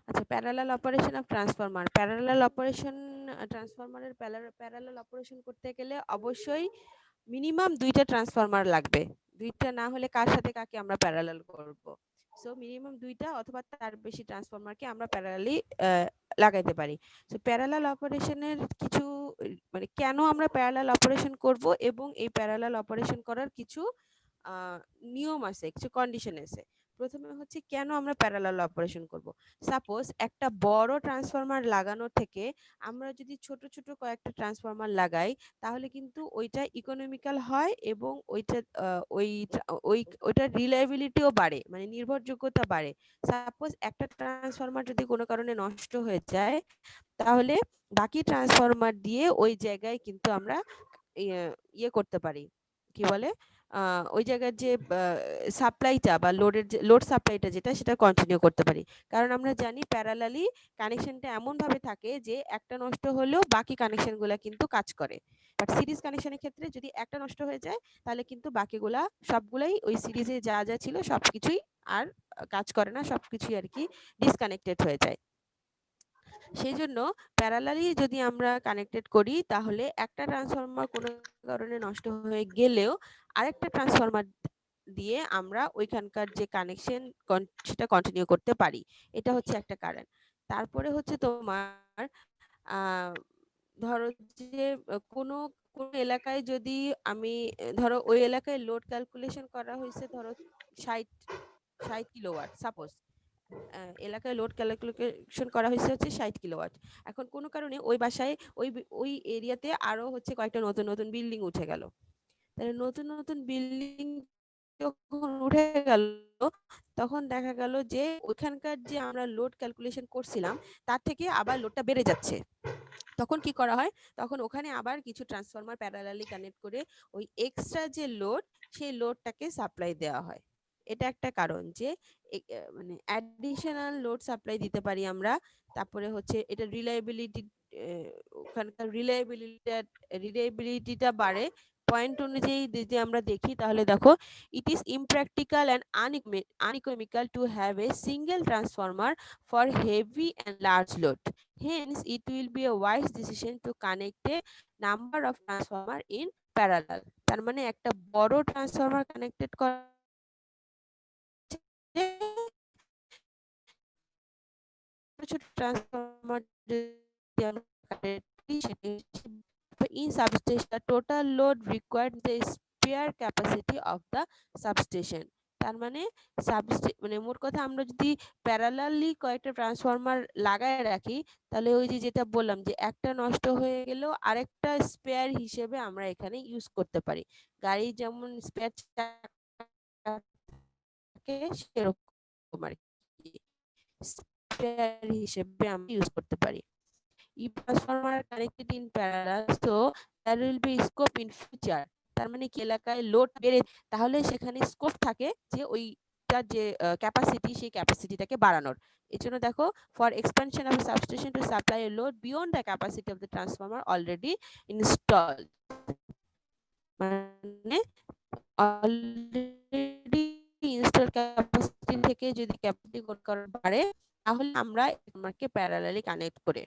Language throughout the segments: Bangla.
আচ্ছা, parallel operation of transformer. Parallel operation ট্রান্সফরমারের প্যারালাল অপারেশন করতে গেলে অবশ্যই মিনিমাম ২টা ট্রান্সফরমার লাগবে। ২টা না হলে কার সাথে কাকে আমরা প্যারালাল করব? সো মিনিমাম ২টা অথবা তার বেশি ট্রান্সফরমারকে আমরা প্যারালালি লাগাইতে পারি। সো প্যারালাল অপারেশনের কিছু মানে কেন আমরা প্যারালাল অপারেশন করব এবং এই প্যারালাল অপারেশন করার কিছু আহ, নিয়ম আছে, কিছু কন্ডিশন আছে। প্রথমে হচ্ছে কেন আমরা প্যারালাল অপারেশন করব। সাপোজ একটা বড় ট্রান্সফরমার লাগানোর থেকে আমরা যদি ছোট ছোট কয়েকটা ট্রান্সফরমার লাগাই, তাহলে কিন্তু ওইটা ইকোনমিক্যাল হয় এবং ওইটার রিলায়েবিলিটিও বাড়ে, মানে নির্ভরযোগ্যতা বাড়ে। সাপোজ একটা ট্রান্সফরমার যদি কোনো কারণে নষ্ট হয়ে যায়, তাহলে বাকি ট্রান্সফরমার দিয়ে ওই জায়গায় কিন্তু আমরা ইয়ে ইয়ে করতে পারি, কি বলে, ওই জায়গার যে সাপ্লাইটা বা লোড সাপ্লাইটা যেটা সেটা কন্টিনিউ করতে পারি। কারণ আমরা জানি প্যারালালি কানেকশনটা এমন ভাবে থাকে যে একটা নষ্ট হলেও বাকি কানেকশনগুলো কিন্তু কাজ করে। বাট সিরিজ কানেকশনের ক্ষেত্রে যদি একটা নষ্ট হয়ে যায়, তাহলে কিন্তু বাকিগুলা সবগুলাই ওই সিরিজে যা যা ছিল সবকিছুই আর কাজ করে না, সবকিছুই আর কি ডিসকানেক্টেড হয়ে যায়। সেই জন্য প্যারালালি যদি আমরা কানেক্টেড করি, তাহলে একটা ট্রান্সফরমার কোনো কারণে নষ্ট হয়ে গেলেও আরেকটা ট্রান্সফরমার দিয়ে আমরা ওইখানকার যে কানেকশন সেটা কন্টিনিউ করতে পারি। এটা হচ্ছে একটা কারণ। তারপরে হচ্ছে তোমার আহ ধরো যে কোনো কোনো এলাকায় যদি আমি ধরো ওই এলাকায় লোড ক্যালকুলেশন করা হয়েছে, ধরো ৬০ ৬০ কিলোওয়াট সাপোজ। এলাকায় লোড ক্যালকুলেশন করা হয়েছে হচ্ছে ৬০ কিলোওয়াট। এখন কোনো কারণে ওই বাসায় ওই এরিয়াতে আরো হচ্ছে কয়েকটা নতুন নতুন বিল্ডিং উঠে গেল। তাহলে নতুন নতুন বিল্ডিং যখন উঠে গেল, তখন দেখা গেল যে ওইখানকার যে আমরা লোড ক্যালকুলেশন করছিলাম তার থেকে আবার লোডটা বেড়ে যাচ্ছে। তখন কি করা হয়, তখন ওখানে আবার কিছু ট্রান্সফরমার প্যারালালি কানেক্ট করে ওই এক্সট্রা যে লোড, সেই লোডটাকে সাপ্লাই দেওয়া হয়। এটা একটা কারণ যে মানে অ্যাডিশনাল লোড সাপ্লাই দিতে পারি আমরা। তারপরে হচ্ছে এটা রিলায়েবিলিটি, ওখানকার রিলায়েবিলিটিটা বাড়ে। পয়েন্ট অনুযায়ী যদি আমরা দেখি তাহলে দেখো, it is impractical and uneconomical to have a single transformer for heavy and large load. Hence, it will be a wise decision to connect a number of transformer in parallel. তার মানে একটা বড় ট্রান্সফরমার কানেক্টেড করা ছোট ট্রান্সফরমার যদি আমরা connect করি, in substation the total load required the spare capacity of the substation. তার মানে মানে মোট কথা আমরা যদি প্যারালালি কয়েকটা ট্রান্সফরমার লাগায় রাখি, তাহলে ওই যে যেটা বললাম যে একটা নষ্ট হয়ে গেলেও আরেকটা স্পেয়ার হিসেবে আমরা এখানে ইউজ করতে পারি। গাড়ি যেমন স্পেয়ার থাকে সেরকম আর কি স্পেয়ার হিসেবে আমরা ইউজ করতে পারি। if transformer are connected in parallel, so there will be scope in future. তার মানে কি, এলাকায় লোড বেড়ে তাহলে সেখানে স্কোপ থাকে যে ওইটার যে ক্যাপাসিটি, সেই ক্যাপাসিটিটাকে বাড়ানোর। এর জন্য দেখো, for expansion of substation to supply a load beyond the capacity of the transformer already install, মানে অলরেডি ইনস্টল ক্যাপাসিটি থেকে যদি ক্যাপাসিটি বাড়ে, তাহলে আমরা আমাকে প্যারালালি কানেক্ট করে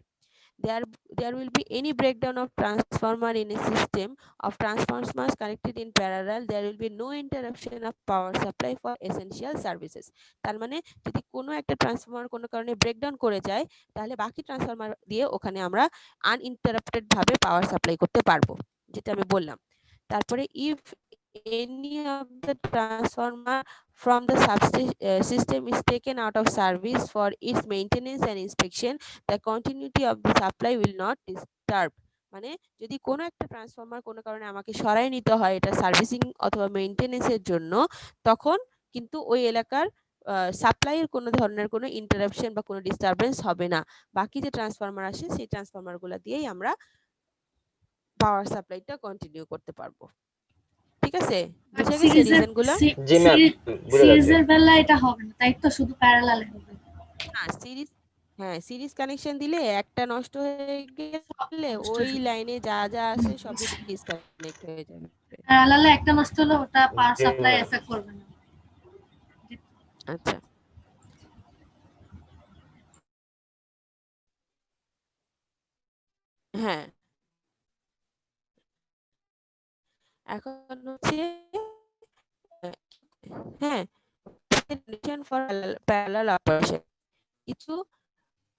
there there will be any breakdown of transformer in a system of transformers connected in parallel, there will be no interruption of power supply for essential services. তার মানে যদি কোনো একটা ট্রান্সফরমার কোনো কারণে ব্রেকডাউন করে যায়, তাহলে বাকি ট্রান্সফরমার দিয়ে ওখানে আমরা আনইন্টারাপ্টেড ভাবে পাওয়ার সাপ্লাই করতে পারবো, যেটা আমি বললাম। তারপরে if any of the transformer from the system is taken out of service for its maintenance and inspection, the continuity of the supply will not disturb. মানে যদি কোনো একটা ট্রান্সফরমার কোনো কারণে আমাকে সরাই নিতে হয় এটা সার্ভিসিং অথবা মেইনটেনেন্সের জন্য, তখন কিন্তু ওই এলাকার সাপ্লাইয়ের কোনো ধরনের কোনো ইন্টারাপশন বা কোনো ডিস্টারবেন্স হবে না। বাকি যে ট্রান্সফরমার আসে সেই ট্রান্সফরমারগুলো দিয়েই আমরা পাওয়ার সাপ্লাইটা কন্টিনিউ করতে পারবো। ঠিক আছে, বাট বুঝে গেছে রিজনগুলো? জি ম্যাম, বুঝে গেছে। সিরিজের বেলা এটা হবে না, তাই তো? শুধু প্যারালাল হবে। হ্যাঁ সিরিজ, হ্যাঁ সিরিজ কানেকশন দিলে একটা নষ্ট হয়ে গেলে ওই লাইনে যা যা আছে সবই ডিসকানেক্ট হয়ে যাবে। প্যারালালে একটা নষ্ট হলে ওটা পাওয়ার জি সাপ্লাই ম্যাম। এফেক্ট করবে না। আচ্ছা। হ্যাঁ, এখন হচ্ছে হ্যাঁ কন্ডিশন ফর প্যারালাল অপারেশন কিছু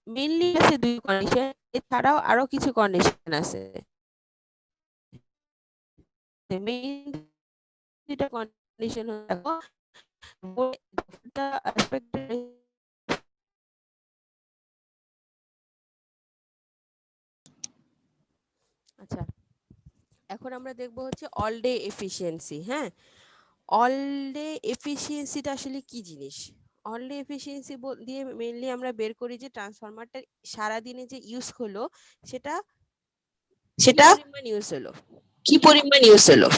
মেইনলি আছে দুই কন্ডিশন, এছাড়াও আরো কিছু কন্ডিশন আছে। মেইন দুইটা কন্ডিশন দেখো, আচ্ছা এখন আমরা দেখবো হচ্ছে অল ডে এফিসিয়েন্সি। হ্যাঁ, অল ডে এফিসিয়েন্সিটা আসলে কি জিনিস? অল ডে এফিসিয়েন্সি দিয়ে মেইনলি আমরা বের করি যে ট্রান্সফরমারটা সারা দিনে যে ইউজ হলো সেটা সেটা পরিমাণ ইউজ হলো। কি পরিমাণ ইউজ হলো।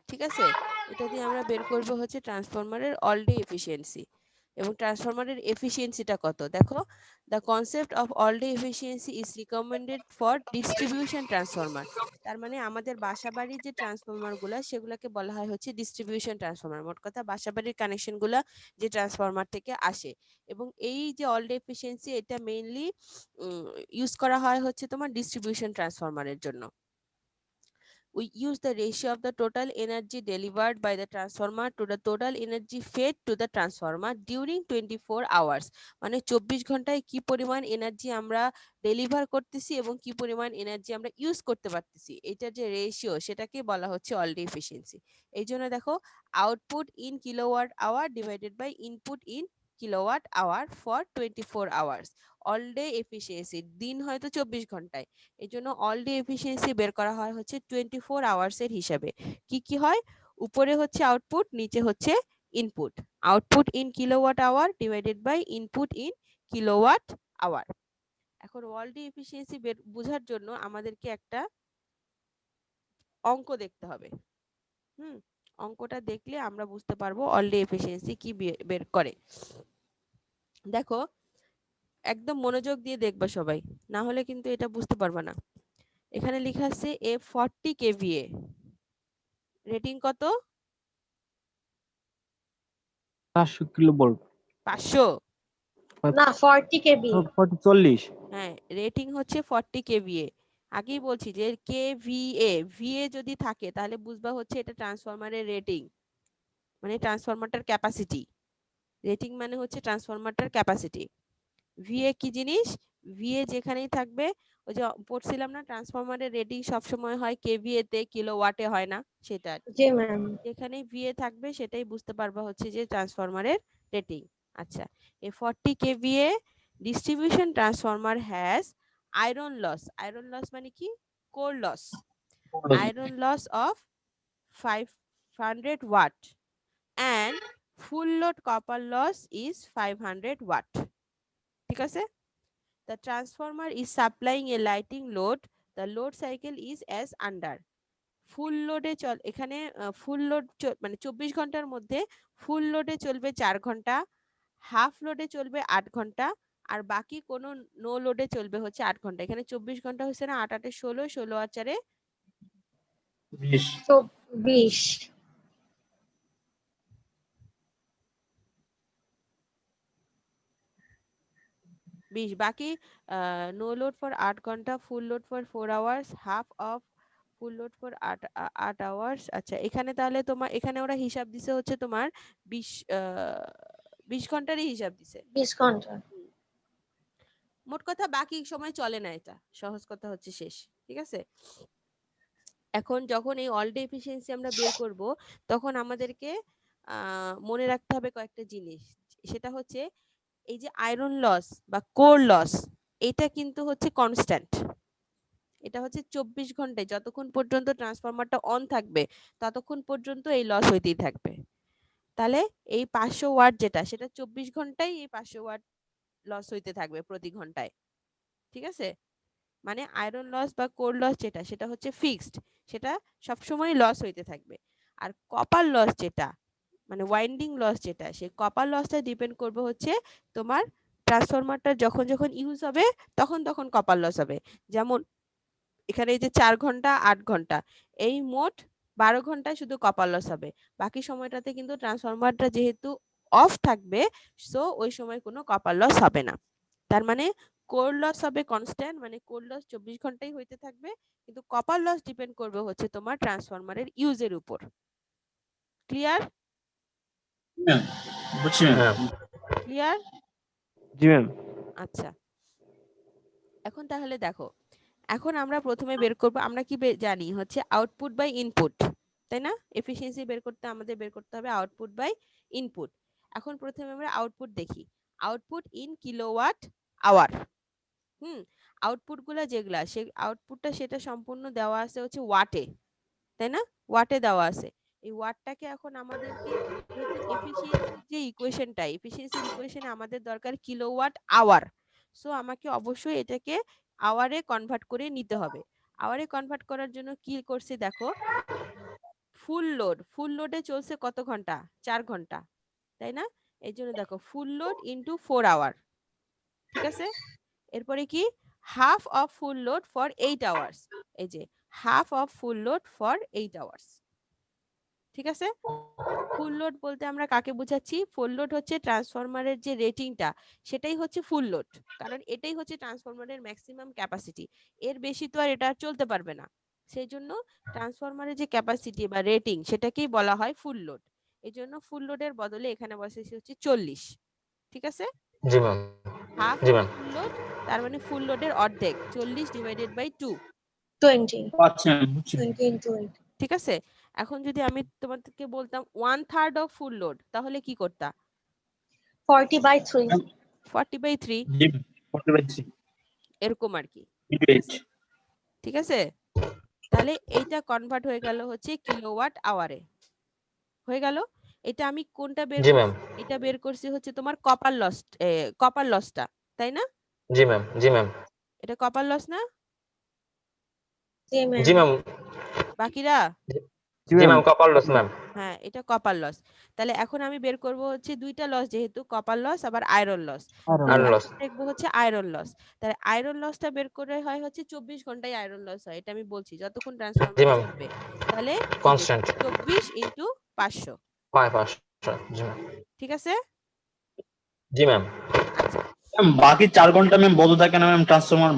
ঠিক আছে, এটা দিয়ে আমরা বের করব হচ্ছে ট্রান্সফরমারের অল ডে এফিসিয়েন্সি। এবং ট্রান্সফরমারের এফিসিয়েন্সিটা কত দেখো, the concept of all day efficiency is recommended for distribution transformer. তার মানে আমাদের বাসাবাড়ির যে ট্রান্সফরমারগুলো সেগুলোকে বলা হয় হচ্ছে ডিস্ট্রিবিউশন ট্রান্সফরমার। মোট কথা বাসাবাড়ির কানেকশনগুলো যে ট্রান্সফরমার থেকে আসে। এবং এই যে অল ডে এফিসিয়েন্সি এটা মেইনলি ইউজ করা হয় হচ্ছে তোমার ডিস্ট্রিবিউশন ট্রান্সফরমারের জন্য। We use the ratio of the total energy delivered by the transformer to the total energy fed to the transformer during 24 hours. মানে 24 ঘন্টায় কি পরিমাণ এনার্জি আমরা ডেলিভার করতেছি এবং কি পরিমাণ এনার্জি আমরা ইউজ করতে পারতেছি, এটার যে রেশিও সেটাকে বলা হচ্ছে অল ডে এফিসিয়েন্সি। এই জন্য দেখো output in kilowatt hour divided by input in kilowatt hour for 24 hours. All day efficiency দিন হয়তো 24 ঘন্টায়, এই জন্য অল ডে এফিসিয়েন্সি বের করা হয় হচ্ছে 24 আওয়ার্স এর হিসাবে। কি কি হয়, উপরে হচ্ছে আউটপুট, নিচে হচ্ছে input. Output in kilowatt hour divided by input in kilowatt hour. এখন অল ডে এফিসিয়েন্সি বোঝার জন্য আমাদেরকে একটা অঙ্ক দেখতে হবে। অঙ্কটা দেখলে আমরা বুঝতে পারবো অল ডে এফিসিয়েন্সি কি বের করে। দেখো একদম মনোযোগ দিয়ে দেখবা সবাই, না হলে কিন্তু এটা বুঝতে পারবা না। এখানে লেখা আছে এ 40 কেভিএ, রেটিং কত? 500 কিলোভোল্ট 500। না 40 কেবি 40। হ্যাঁ, রেটিং হচ্ছে 40 কেভিএ। আগেই বলছি যে কেভিএ ভিএ যদি থাকে তাহলে বুঝবা হচ্ছে এটা ট্রান্সফরমারের রেটিং, মানে ট্রান্সফরমারটার ক্যাপাসিটি। রেটিং মানে হচ্ছে ট্রান্সফরমারটার ক্যাপাসিটি। ভিএ কি জিনিস? ভিএ যেখানেই থাকবে, ওই যে পড়ছিলাম না ট্রান্সফরমারের রেটিং সবসময় হয় কেভিএ তে, কিলোওয়াটে হয় না, সেটা জি ম্যাম। যেখানে ভিএ থাকবে সেটাই বুঝতে পারবা হচ্ছে যে ট্রান্সফরমারের রেটিং। আচ্ছা, a 40 KVA distribution transformer has iron loss. Iron loss মানে কি? Core loss. Iron loss of 500 watt and full load copper loss is 500 watt. ঠিক আছে, the transformer is supplying a lighting load, the load cycle is as under. ফুল লোডে এখানে ফুল লোড মানে 24 ঘন্টার মধ্যে ফুল লোডে চলবে 4 ঘন্টা, হাফ লোডে চলবে 8 ঘন্টা, আর বাকি কোনো নো লোডে চলবে হচ্ছে 8 ঘন্টা। এখানে 24 ঘন্টা হচ্ছে না, 8 8 16, 16 আর 4 20 20, বাকি নো লোড ফর 8 ঘন্টা, full load for 4 hours, half of full load for 8 hours. আচ্ছা, এখানে তাহলে তোমার এখানে ওরা হিসাব দিছে হচ্ছে তোমার 20 ঘন্টারই হিসাব দিছে। 20 ঘন্টা। মোট কথা বাকি সময় চলে না, এটা সহজ কথা হচ্ছে শেষ। ঠিক আছে, এখন যখন এই অল ডে এফিসিয়েন্সি আমরা বের করব তখন আমাদেরকে মনে রাখতে হবে কয়েকটা জিনিস। সেটা হচ্ছে এই যে আয়রন লস বা কোর লস, এটা কিন্তু হচ্ছে কনস্ট্যান্ট। এটা হচ্ছে 24 ঘন্টায় যতক্ষণ পর্যন্ত ট্রান্সফরমারটা অন থাকবে ততক্ষণ পর্যন্ত এই লস হইতেই থাকবে। তাহলে এই 500 ওয়াট যেটা, সেটা 24 ঘন্টায় এই 500 ওয়াট লস হইতে থাকবে প্রতি ঘন্টায়। ঠিক আছে, মানে আয়রন লস বা কোর লস যেটা, সেটা হচ্ছে ফিক্সড, সেটা সবসময় লস হইতে থাকবে। আর কপার লস যেটা, মানে ওয়াইন্ডিং লস যেটা, সেই কপার লসটা ডিপেন্ড করবে হচ্ছে তোমার ট্রান্সফরমারটা যখন যখন ইউজ হবে তখন তখন কপার লস হবে। যেমন এখানে এই যে 4 ঘন্টা 8 ঘন্টা, এই মোট 12 ঘন্টায় শুধু কপার লস হবে। বাকি সময়টাতে কিন্তু ট্রান্সফরমারটা যেহেতু অফ থাকবে, সো ওই সময় কোনো কপার লস হবে না। তার মানে কোর লস হবে কনস্ট্যান্ট, মানে কোর লস 24 ঘন্টাই হইতে থাকবে, কিন্তু কপার লস ডিপেন্ড করবে হচ্ছে তোমার ট্রান্সফরমারের ইউজের উপর। ক্লিয়ার? ম্যাম বুঝছি ম্যাম। হ্যাঁ ক্লিয়ার? জি ম্যাম। আচ্ছা, এখন তাহলে দেখো, এখন আমরা প্রথমে বের করব, আমরা কি জানি হচ্ছে আউটপুট বাই ইনপুট, তাই না? এফিসিয়েন্সি বের করতে আমাদের বের করতে হবে আউটপুট বাই ইনপুট। এখন প্রথমে আমরা আউটপুট দেখি, output in kilowatt hour. Output গুলা যেগুলা, সেই আউটপুটটা সেটা সম্পূর্ণ দেওয়া আছে হচ্ছে ওয়াটে, তাই না? ওয়াটে দেওয়া আছে। এই ওয়াটটাকে এখন আমাদেরকে, যেহেতু এফিসিয়েন্সির যে ইকুয়েশনটা, এফিসিয়েন্সির ইকুয়েশনে আমাদের দরকার কিলোওয়াট আওয়ার, সো আমাকে অবশ্যই এটাকে আওয়ারে কনভার্ট করে নিতে হবে। আওয়ারে কনভার্ট করার জন্য কি করছি দেখো, ফুল লোডে চলছে কত ঘন্টা? 4 ঘন্টা, তাই না? এই জন্য দেখো ফুল লোড ইনটু 4 আওয়ার, ঠিক আছে? এরপরে কি, half of full load for 8 hours, এই যে half of full load for 8 hours, ঠিক আছে? ফুল লোড বলতে আমরা কাকে বোঝাচ্ছি? ফুল লোড হচ্ছে ট্রান্সফরমারের যে রেটিংটা, সেটাই হচ্ছে ফুল লোড, কারণ এটাই হচ্ছে ট্রান্সফরমারের ম্যাক্সিমাম ক্যাপাসিটি, এর বেশি তো আর এটা চলতে পারবে না। সেই জন্য ট্রান্সফরমারের যে ক্যাপাসিটি বা রেটিং, সেটাকেই বলা হয় ফুল লোড। এই জন্য ফুল লোডের বদলে এখানে বসেছি হচ্ছে 40, ঠিক আছে? জি ম্যাম হাফ জি অফ ম্যাম ফুল লোড, তার মানে ফুল লোডের অর্ধেক, 40 ডিভাইডেড বাই 2, 20 আচ্ছা ম্যাম বুঝছি। 20 into 8 ঠিক আছে? এখন যদি আমি তোমাদেরকে বলতাম 1/3 অফ ফুল লোড, তাহলে কি করতা? 40/3 40/3, জি ম্যাম 40/3 এরকম আর কি, into 8 ঠিক আছে? তাহলে এইটা কনভার্ট হয়ে গেল হচ্ছে কিলোওয়াট আওয়ারে, হয়ে গেল। এটা আমি কোনটা বের জি করছি? ম্যাম এটা বের করছি হচ্ছে তোমার কপার লসটা, তাই না? জি ম্যাম জি ম্যাম এটা কপার লস না? জি ম্যাম জি ম্যাম বাকিরা? জি জি ma'am. Ma'am copper loss ma'am হ্যাঁ, এটা কপার লস। তাহলে এখন আমি বের করব হচ্ছে দুইটা লস, যেহেতু কপার লস আবার আয়রন লস, আয়রন লস দেখবো হচ্ছে আয়রন লস। তাহলে আয়রন লসটা বের করে হয় হচ্ছে 24 ঘন্টায় আয়রন লস হয়, এটা আমি বলছি, যতক্ষণ জি ট্রান্সফরমার ম্যাম চলবে। তাহলে কনস্ট্যান্ট 24 ইনটু 500, 500 জি ম্যাম ঠিক আছে? জি ম্যাম আচ্ছা, ম্যাম বাকি 4 ঘন্টা ম্যাম বন্ধ থাকে না ম্যাম? ট্রান্সফরমার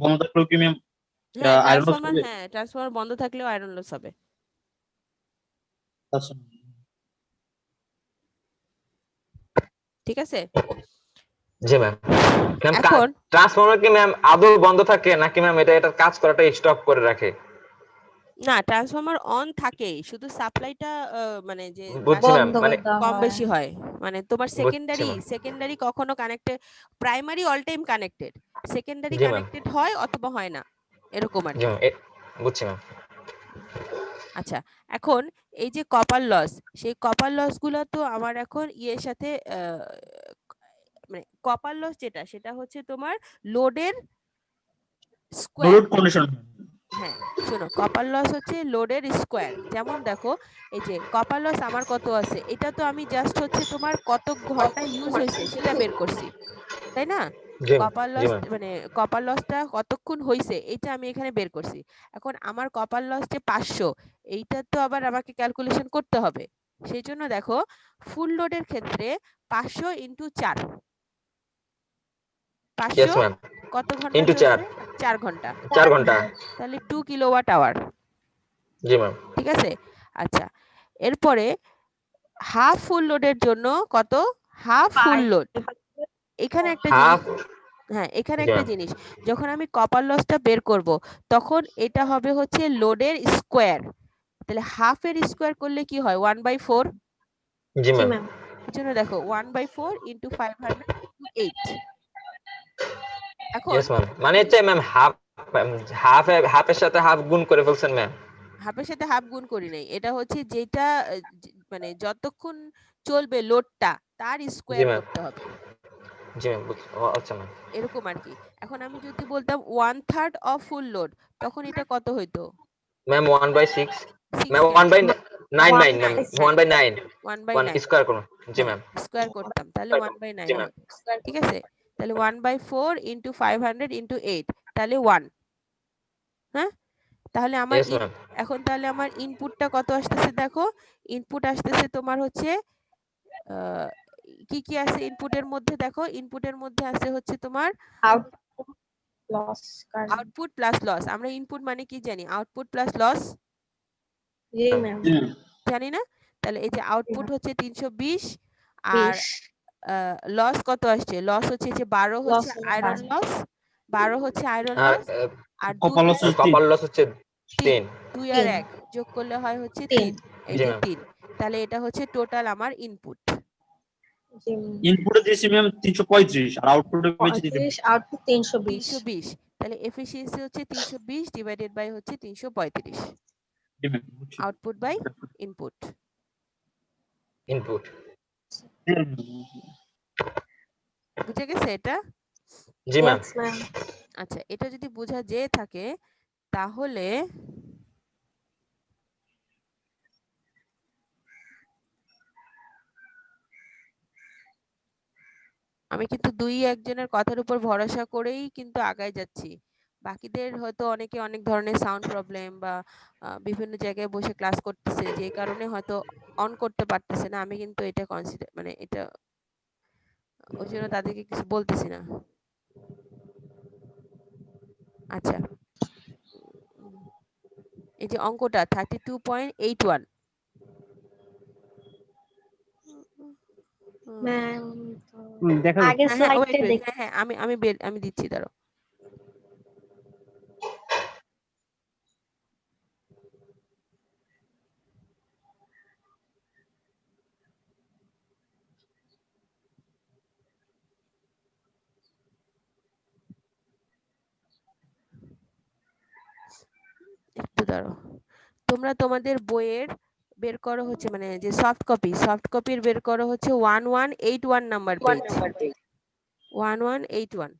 বন্ধ থাকলেও কি ম্যাম হ্যাঁ আয়রন লস ট্রান্সফরমার, হবে? হ্যাঁ ট্রান্সফরমার বন্ধ থাকলেও আয়রন লস হবে, আচ্ছা ঠিক আছে? জি ম্যাম ম্যাম এখন ট্রান্সফরমার কি ম্যাম আদৌ বন্ধ থাকে নাকি ম্যাম এটার কাজ করাটা স্টপ করে রাখে? না, ট্রান্সফরমার অন থাকে, শুধু সাপ্লাইটা মানে যে বুঝছি ম্যাম বন্ধ মানে করে দেওয়া কম হয়। বেশি হয়, মানে তোমার বুঝছি ম্যাম সেকেন্ডারি কখনো connected, primary all time connected, secondary জি ম্যাম কানেক্টেড হয় অথবা হয় না, এরকম আর জি কি। ম্যাম বুঝছি ম্যাম আচ্ছা, এখন এই যে কপার লস, সেই কপার লস গুলো তো আমার এখন ইয়ের সাথে মানে কপার লস যেটা, সেটা হচ্ছে তোমার লোডের স্কোয়ার। লোড কন্ডিশন হ্যাঁ শোনো, কপার লস হচ্ছে লোডের স্কোয়ার। যেমন দেখো, এই যে কপার লস আমার কত আছে, এটা তো আমি জাস্ট হচ্ছে তোমার কত ঘন্টা ইউজ হয়েছে সেটা বের করছি, তাই না? জি কপার জি লস ম্যাম মানে কপার লসটা কতক্ষণ হয়েছে এটা আমি এখানে বের করছি। এখন আমার কপার লস যে 500, এইটা তো আবার আমাকে ক্যালকুলেশন করতে হবে। সেই জন্য দেখো, ফুল লোডের ক্ষেত্রে 500 ইন্টু 4, ইয়েস 500 ম্যাম কত ঘন্টা ইন্টু 4 চলছে? 4 ঘন্টা, 4 ঘন্টা তাহলে 2 কিলোওয়াট আওয়ার, জি ম্যাম ঠিক আছে? আচ্ছা, এরপরে হাফ ফুল লোডের জন্য কত? হাফ ফুল লোড, এখানে একটা জিনিস, হাফ হ্যাঁ এখানে জি একটা ম্যাম জিনিস, যখন আমি কপার লসটা বের করব, তখন এটা হবে হচ্ছে লোডের স্কোয়ার। তাহলে হাফ এর স্কোয়ার করলে কি হয়? 1/4। জি জি ম্যাম ম্যাম এর জন্য দেখো 1/4 ইন্টু 500 ইন্টু 8। এখন ইয়েস ম্যাম মানে হচ্ছে ম্যাম হাফের সাথে হাফ গুণ করে ফেলছেন ম্যাম হাফের সাথে হাফ গুণ করি নাই, এটা হচ্ছে যেটা মানে যতক্ষণ চলবে লোডটা, তার জি স্কোয়ার ম্যাম করতে হবে, জি ম্যাম আচ্ছা ম্যাম এরকম আর কি। এখন আমি যদি বলতাম 1/3 অফ ফুল লোড, তখন এটা কত হইতো? ম্যাম 1/6 6 ম্যাম কেন? 1/9 ম্যাম 1/9 1 1/9, স্কয়ার করুন জি হ্যাঁ ম্যাম স্কোয়ার করতাম, তাহলে জি 1/9 ম্যাম হতো, ঠিক আছে? তাহলে 1/4 ইন্টু 500 ইন্টু 8, তাহলে 1। হ্যাঁ, তাহলে আমার ইয়েস ম্যাম এখন তাহলে আমার ইনপুটটা কত আসতেছে দেখো, ইনপুট আসতেছে তোমার হচ্ছে কি কি আছে ইনপুটের মধ্যে? দেখো ইনপুটের মধ্যে আছে হচ্ছে তোমার output loss current output plus loss. আমরা ইনপুট মানে কি জানি? আউটপুট প্লাস লস জি ম্যাম জি ম্যাম জানি না? তাহলে এই যে আউটপুট হচ্ছে 320 আর 20 লস কত আসছে? লস হচ্ছে যে 12 হচ্ছে হলো আয়রন 12 লস, 12 হচ্ছে আয়রন আর লস, আর কপার লস হচ্ছে কপার লস হচ্ছে 3 3। 2 আর 3 1 যোগ করলে হয় হচ্ছে 3 3, এই জি যে ম্যাম 3। তাহলে এটা হচ্ছে টোটাল আমার ইনপুট। জি ম্যাম ইনপুটে দিয়েছি ম্যাম 335 আর আউটপুটে পেয়েছি 35 আউটপুট 320 320। তাহলে এফিসিয়েন্সি হচ্ছে 320 ডিভাইডেড বাই হচ্ছে 335, জি ম্যাম বুঝছি। Output by input. ইনপুট। বুঝে গেছে এটা? জি ম্যাম ইয়েস ম্যাম আচ্ছা, এটা যদি বোঝা যেয়ে থাকে তাহলে আমি কিন্তু দুই একজনের কথার উপর ভরসা করেই কিন্তু আগায় যাচ্ছি। বাকিদের হয়তো অনেকে অনেক ধরনের সাউন্ড প্রবলেম বা বিভিন্ন জায়গায় বসে ক্লাস করতেছে, যে কারণে হয়তো অন করতে পারতেছে না। আমি কিন্তু এটা কনসিডার মানে এটা ওই জন্য তাদেরকে কিছু বলতেছি না। আচ্ছা, এই যে অঙ্কটা 32.81, ম্যাম দেখা যাচ্ছে। আগের হ্যাঁ হ্যাঁ স্লাইডে wait, wait, দেখ হ্যাঁ হ্যাঁ আমি দিচ্ছি, দাঁড়াও। একটু দাঁড়াও। তোমরা তোমাদের বইয়ের বের করো হচ্ছে মানে যে সফট কপির বের করো হচ্ছে 1181 নাম্বার পেজ, 1181।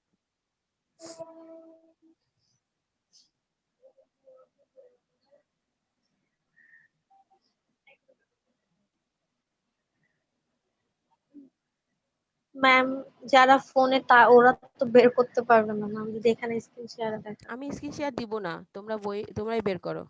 ম্যাম যারা ফোনে ওরা তো বের করতে পারবে না ম্যাম, যদি এখানে স্ক্রিন শেয়ারে দেখে। আমি স্ক্রিন শেয়ার দিব না, তোমরাই বের করো।